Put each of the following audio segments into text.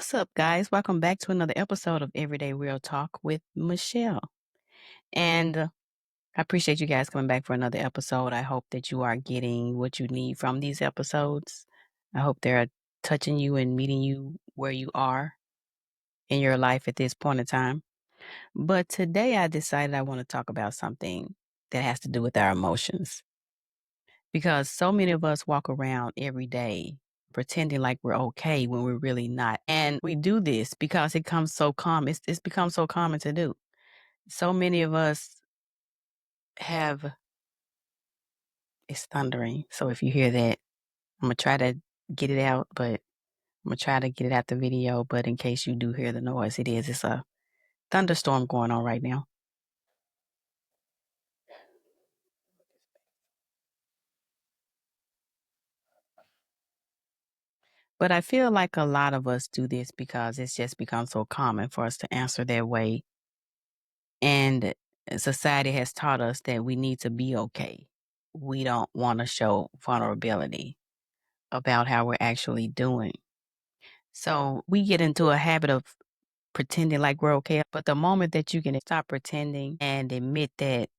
What's up, guys? Welcome back to another episode of Everyday Real Talk with Michelle. And I appreciate you guys coming back for another episode. I hope that you are getting what you need from these episodes. I hope they're touching you and meeting you where you are in your life at this point in time. But today I decided I want to talk about something that has to do with our emotions because so many of us walk around every day pretending like we're okay when we're really not. And we do this because it comes so common. It's become so common to do. So many of us have, it's thundering. So if you hear that, I'm going to try to get it out, but I'm going to try to get it out the video. But in case you do hear the noise, it's a thunderstorm going on right now. But I feel like a lot of us do this because it's just become so common for us to answer that way. And society has taught us that we need to be okay. We don't want to show vulnerability about how we're actually doing. So we get into a habit of pretending like we're okay. But the moment that you can stop pretending and admit that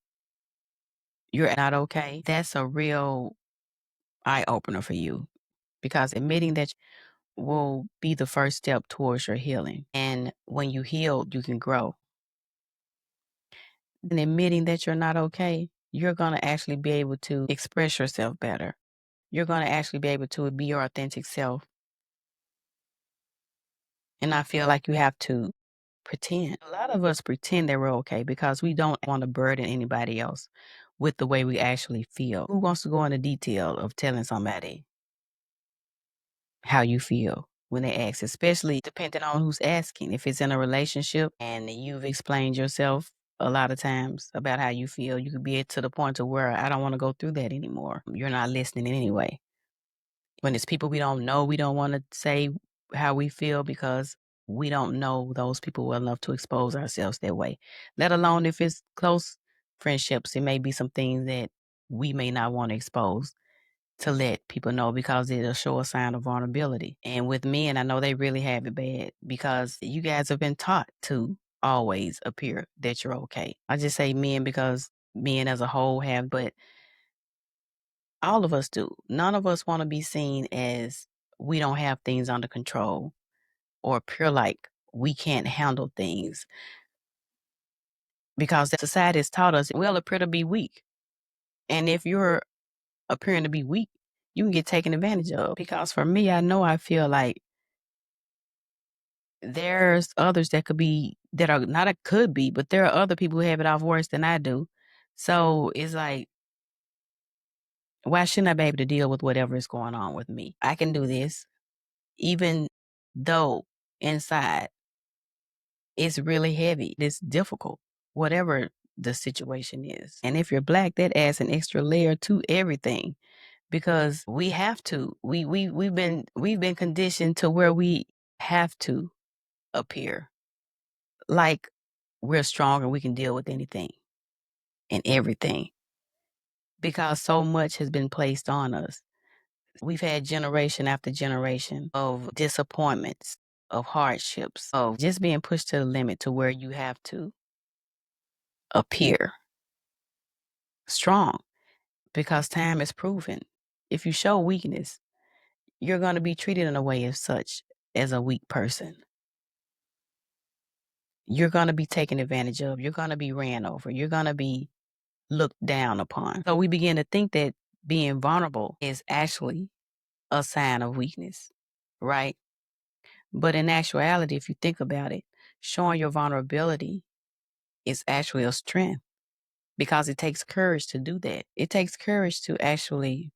you're not okay, that's a real eye opener for you because admitting that will be the first step towards your healing. And when you heal, you can grow. And admitting that you're not okay, you're going to actually be able to express yourself better. You're going to actually be able to be your authentic self and not feel like you have to pretend. A lot of us pretend that we're okay because we don't want to burden anybody else with the way we actually feel. Who wants to go into detail of telling somebody how you feel when they ask, especially depending on who's asking? If it's in a relationship and you've explained yourself a lot of times about how you feel, you could be to the point to where I don't want to go through that anymore. You're not listening anyway. When it's people we don't know, we don't want to say how we feel because we don't know those people well enough to expose ourselves that way. Let alone if it's close friendships, it may be some things that we may not want to expose to let people know because it'll show a sign of vulnerability. And with men, I know they really have it bad because you guys have been taught to always appear that you're okay. I just say men because men as a whole have, but all of us do. None of us want to be seen as we don't have things under control or appear like we can't handle things because the society has taught us, well, appear to be weak. And if you're appearing to be weak, you can get taken advantage of. Because for me, I know I feel like there's others that could be, that are not a could be, but there are other people who have it off worse than I do. So it's like, why shouldn't I be able to deal with whatever is going on with me? I can do this, even though inside it's really heavy. It's difficult, whatever the situation is. And if you're Black, that adds an extra layer to everything because we have to. We've been conditioned to where we have to appear like we're strong and we can deal with anything and everything because so much has been placed on us. We've had generation after generation of disappointments, of hardships, of just being pushed to the limit to where you have to appear strong because time has proven if you show weakness, you're going to be treated in a way as such as a weak person. You're going to be taken advantage of. You're going to be ran over. You're going to be looked down upon. So we begin to think that being vulnerable is actually a sign of weakness, right? But in actuality, if you think about it, showing your vulnerability is actually a strength because it takes courage to do that. It takes courage to actually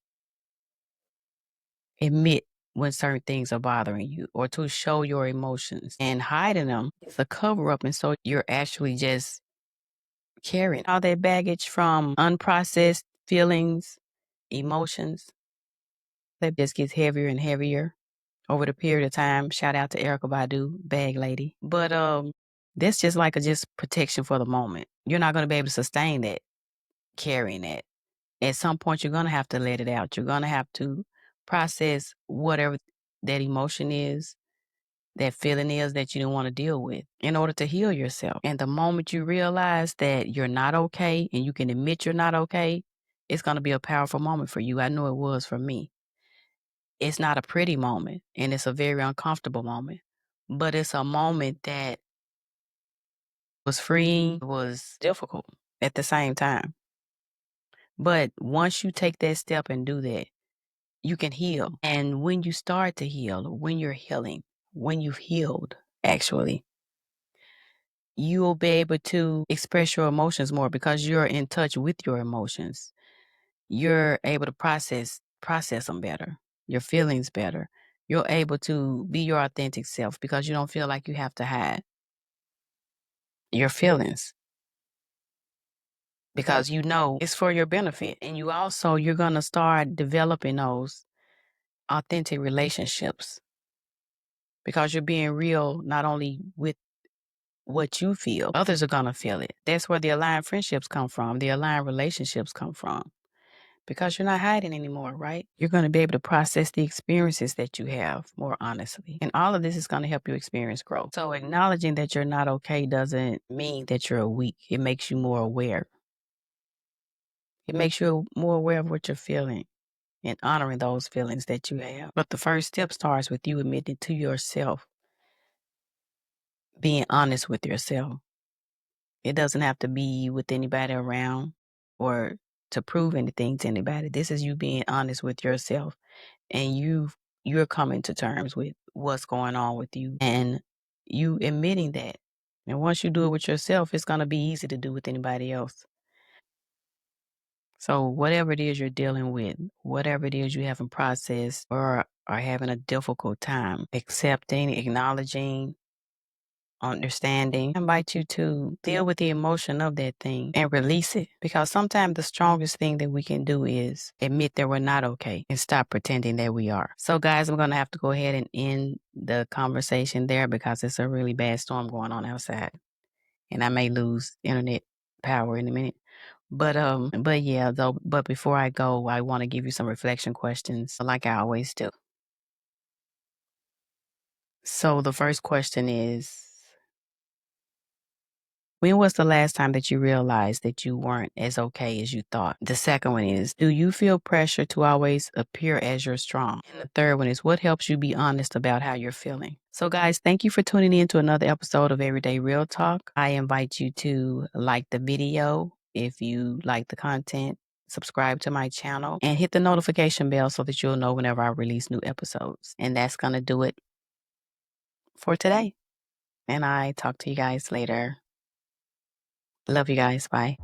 admit when certain things are bothering you or to show your emotions and hiding them. It's a cover up. And so you're actually just carrying all that baggage from unprocessed feelings, emotions that just gets heavier and heavier over the period of time. Shout out to Erica Badu, bag lady. But that's just like a just protection for the moment. You're not going to be able to sustain that, carrying that. At some point, you're going to have to let it out. You're going to have to process whatever that emotion is that feeling is that you don't want to deal with in order to heal yourself. And the moment you realize that you're not okay and you can admit you're not okay, it's going to be a powerful moment for you. I know it was for me. It's not a pretty moment and it's a very uncomfortable moment, but it's a moment that was freeing, was difficult at the same time. But once you take that step and do that, you can heal. And when you start to heal, when you're healing, when you've healed, actually, you'll be able to express your emotions more because you're in touch with your emotions. You're able to process them better, your feelings better. You're able to be your authentic self because you don't feel like you have to hide your feelings because you know it's for your benefit. And you're going to start developing those authentic relationships because you're being real not only with what you feel, others are going to feel it. That's where the aligned friendships come from, the aligned relationships come from. Because you're not hiding anymore, right? You're going to be able to process the experiences that you have more honestly. And all of this is going to help you experience growth. So acknowledging that you're not okay doesn't mean that you're weak. It makes you more aware. It makes you more aware of what you're feeling and honoring those feelings that you have. But the first step starts with you admitting to yourself, being honest with yourself. It doesn't have to be with anybody around or to prove anything to anybody. This is you being honest with yourself and you're coming to terms with what's going on with you and you admitting that. And once you do it with yourself, it's going to be easy to do with anybody else. So whatever it is you're dealing with, whatever it is you haven't processed or are having a difficult time accepting, acknowledging, understanding, I invite you to deal with the emotion of that thing and release it. Because sometimes the strongest thing that we can do is admit that we're not okay and stop pretending that we are. So guys, I'm going to have to go ahead and end the conversation there because it's a really bad storm going on outside and I may lose internet power in a minute. But yeah, though, but before I go, I want to give you some reflection questions like I always do. So the first question is, when was the last time that you realized that you weren't as okay as you thought? The second one is, do you feel pressure to always appear as you're strong? And the third one is, what helps you be honest about how you're feeling? So guys, thank you for tuning in to another episode of Everyday Real Talk. I invite you to like the video if you like the content, subscribe to my channel, and hit the notification bell so that you'll know whenever I release new episodes. And that's going to do it for today. And I talk to you guys later. Love you guys. Bye.